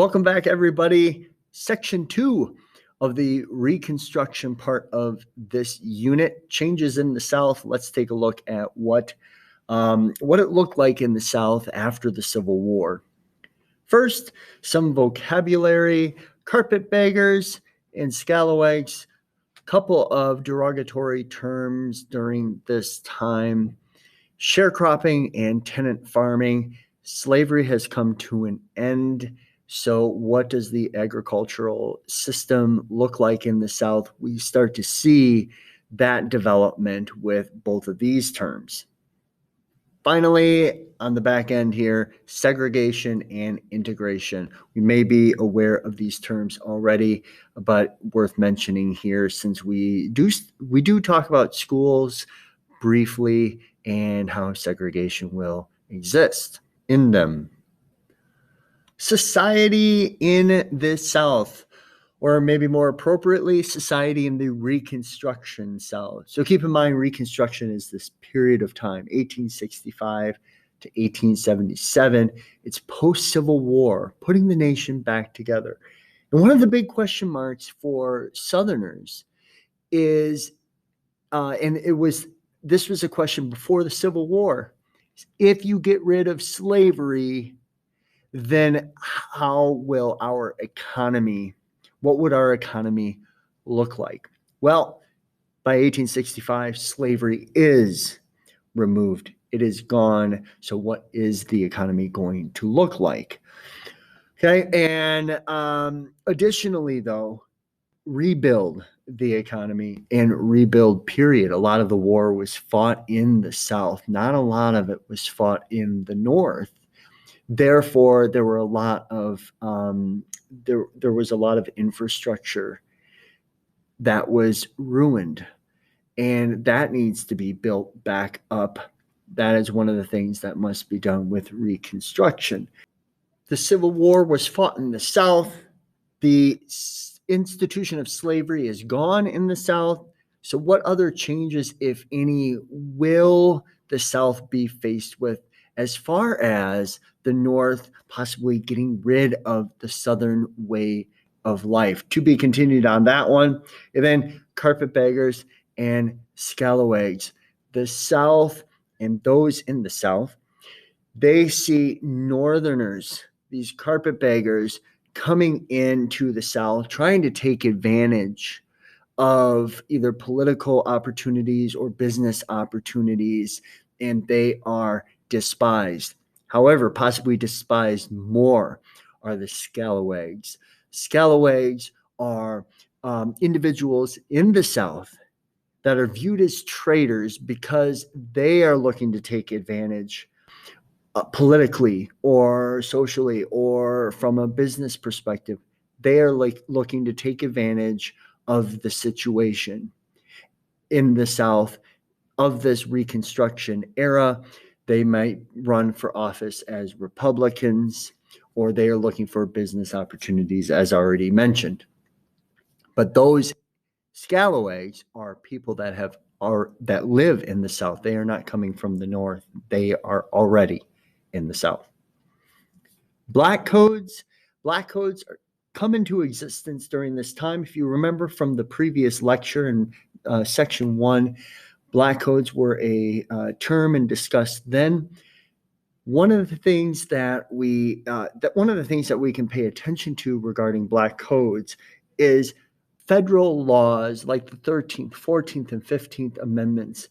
Welcome back, everybody. Section 2 of the Reconstruction part of this unit, changes in the South. Let's take a look at what it looked like in the South after the Civil War. First, some vocabulary: carpetbaggers and scalawags, a couple of derogatory terms during this time: sharecropping and tenant farming. Slavery has come to an end. So what does the agricultural system look like in the South? We start to see that development with both of these terms. Finally, on the back end here, segregation and integration. We may be aware of these terms already, but worth mentioning here since we do talk about schools briefly and how segregation will exist in them. Society in the South, or maybe more appropriately, society in the Reconstruction South. So keep in mind, Reconstruction is this period of time, 1865 to 1877. It's post-Civil War, putting the nation back together. And one of the big question marks for Southerners is, this was a question before the Civil War: if you get rid of slavery, then how will our economy, what would our economy look like? Well, by 1865, slavery is removed. It is gone. So what is the economy going to look like? Okay. And additionally, though, rebuild the economy and rebuild, period. A lot of the war was fought in the South. Not a lot of it was fought in the North. Therefore, there were a lot of there was a lot of infrastructure that was ruined, and that needs to be built back up. That is one of the things that must be done with Reconstruction. The Civil War was fought in the South. The institution of slavery is gone in the South. So what other changes, if any, will the South be faced with as far as the North possibly getting rid of the Southern way of life? To be continued on that one. And then carpetbaggers and scalawags. The South and those in the South, they see Northerners, these carpetbaggers, coming into the South, trying to take advantage of either political opportunities or business opportunities, and they are despised. However, possibly despised more are the scalawags. Scalawags are individuals in the South that are viewed as traitors because they are looking to take advantage politically or socially or from a business perspective. They are looking to take advantage of the situation in the South of this Reconstruction era. They might run for office as Republicans, or they are looking for business opportunities, as already mentioned. But those scalawags are people that live in the South. They are not coming from the North. They are already in the South. Black codes come into existence during this time. If you remember from the previous lecture in section 1, Black codes were a term and discussed then. One of the things that we can pay attention to regarding Black codes is federal laws like the 13th, 14th, and 15th Amendments.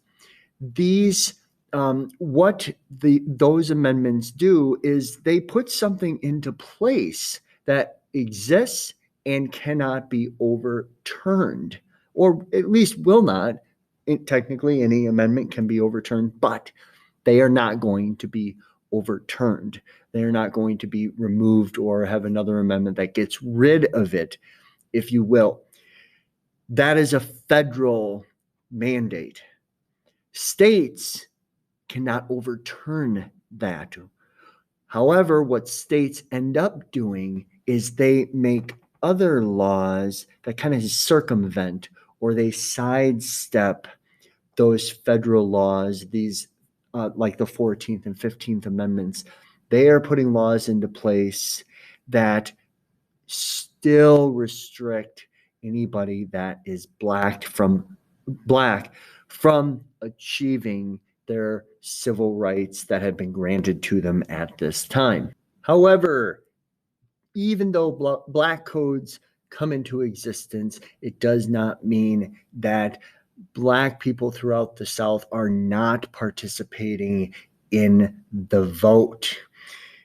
These those amendments do is they put something into place that exists and cannot be overturned, or at least will not. Technically, any amendment can be overturned, but they are not going to be overturned. They are not going to be removed or have another amendment that gets rid of it, if you will. That is a federal mandate. States cannot overturn that. However, what states end up doing is they make other laws that kind of circumvent or they sidestep those federal laws, these like the 14th and 15th Amendments. They are putting laws into place that still restrict anybody that is black from achieving their civil rights that have been granted to them at this time. However, even though black codes come into existence, it does not mean that black people throughout the South are not participating in the vote.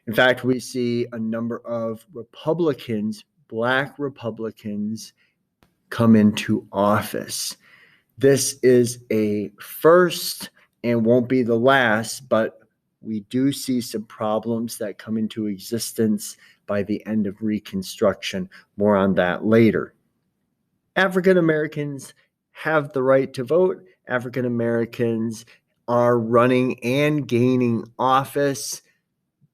In fact, we see a number of Republicans, black Republicans, come into office. This is a first and won't be the last, but we do see some problems that come into existence by the end of Reconstruction. More on that later. African Americans have the right to vote. African Americans are running and gaining office.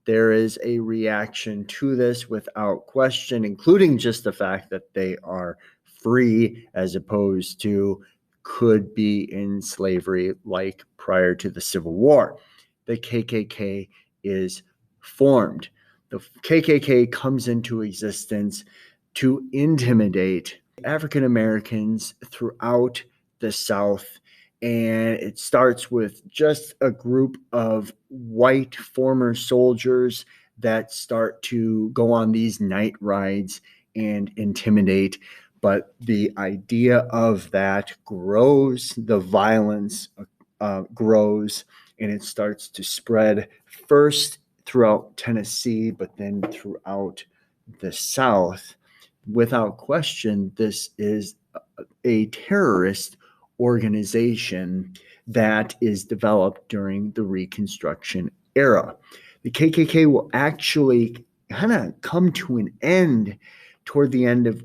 There is a reaction to this without question, including just the fact that they are free as opposed to could be in slavery like prior to the Civil War. The KKK is formed. The KKK comes into existence to intimidate African Americans throughout the South. And it starts with just a group of white former soldiers that start to go on these night rides and intimidate. But the idea of that grows, the violence grows, and it starts to spread first throughout Tennessee, but then throughout the South. Without question, this is a terrorist organization that is developed during the Reconstruction era. The KKK will actually kind of come to an end toward the end of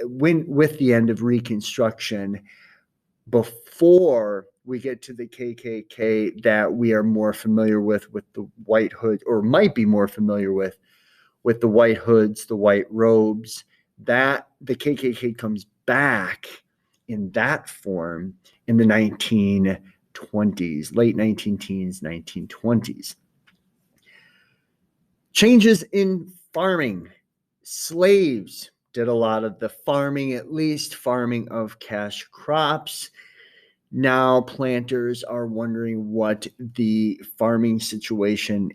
with the end of Reconstruction, before we get to the KKK that we are more familiar with the White Hood, or might be more familiar with the white hoods, the white robes. That the KKK comes back in that form in the 1920s, late 19 teens, 1920s. Changes in farming. Slaves did a lot of the farming, at least farming of cash crops. Now planters are wondering what the farming situation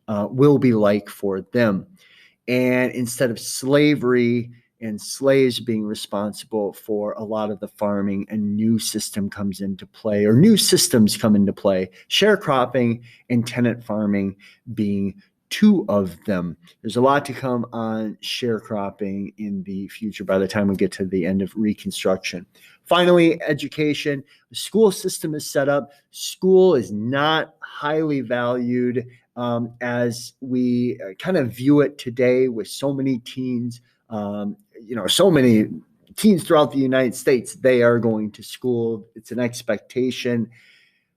will be like for them. And instead of slavery and slaves being responsible for a lot of the farming, a new system comes into play, or new systems come into play, sharecropping and tenant farming being two of them. There's a lot to come on sharecropping in the future by the time we get to the end of Reconstruction. Finally, education. The school system is set up. School is not highly valued as we kind of view it today, with so many teens, so many teens throughout the United States, they are going to school. It's an expectation.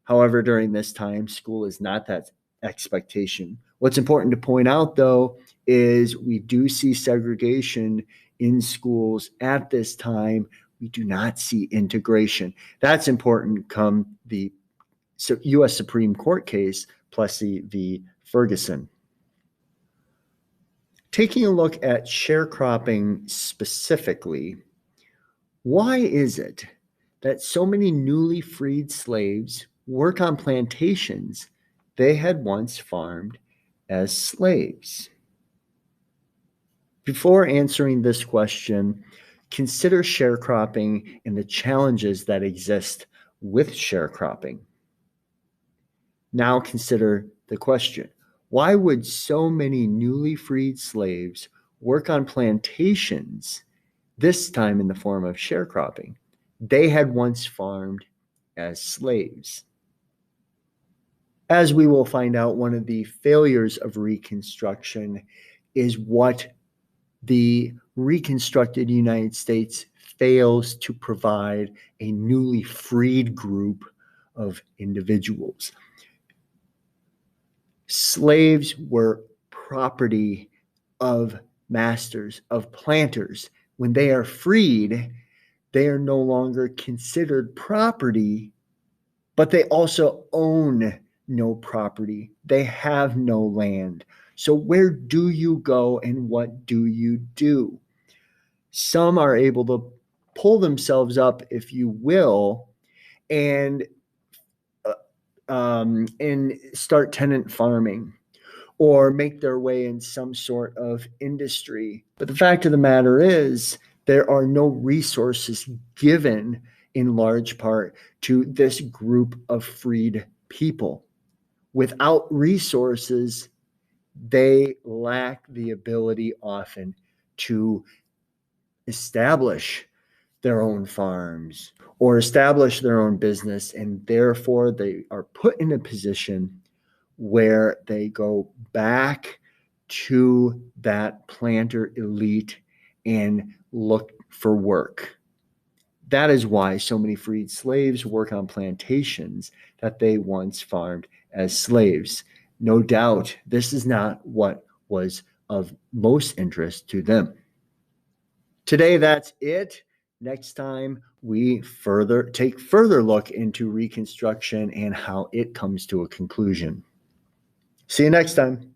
However, during this time, school is not that expectation. What's important to point out, though, is we do see segregation in schools at this time. We do not see integration. That's important come the U.S. Supreme Court case, Plessy v. Ferguson. Taking a look at sharecropping specifically, why is it that so many newly freed slaves work on plantations they had once farmed as slaves? Before answering this question, consider sharecropping and the challenges that exist with sharecropping. Now consider the question: why would so many newly freed slaves work on plantations, this time in the form of sharecropping, they had once farmed as slaves? As we will find out, one of the failures of Reconstruction is what the reconstructed United States fails to provide a newly freed group of individuals. Slaves were property of masters, of planters. When they are freed, they are no longer considered property, but they also own no property. They have no land. So where do you go and what do you do? Some are able to pull themselves up, if you will, and start tenant farming or make their way in some sort of industry. But the fact of the matter is, there are no resources given in large part to this group of freed people. Without resources, they lack the ability often to establish their own farms or establish their own business, and therefore they are put in a position where they go back to that planter elite and look for work. That is why so many freed slaves work on plantations that they once farmed as slaves. No doubt, this is not what was of most interest to them. Today, that's it. Next time, we take further look into Reconstruction and how it comes to a conclusion. See you next time.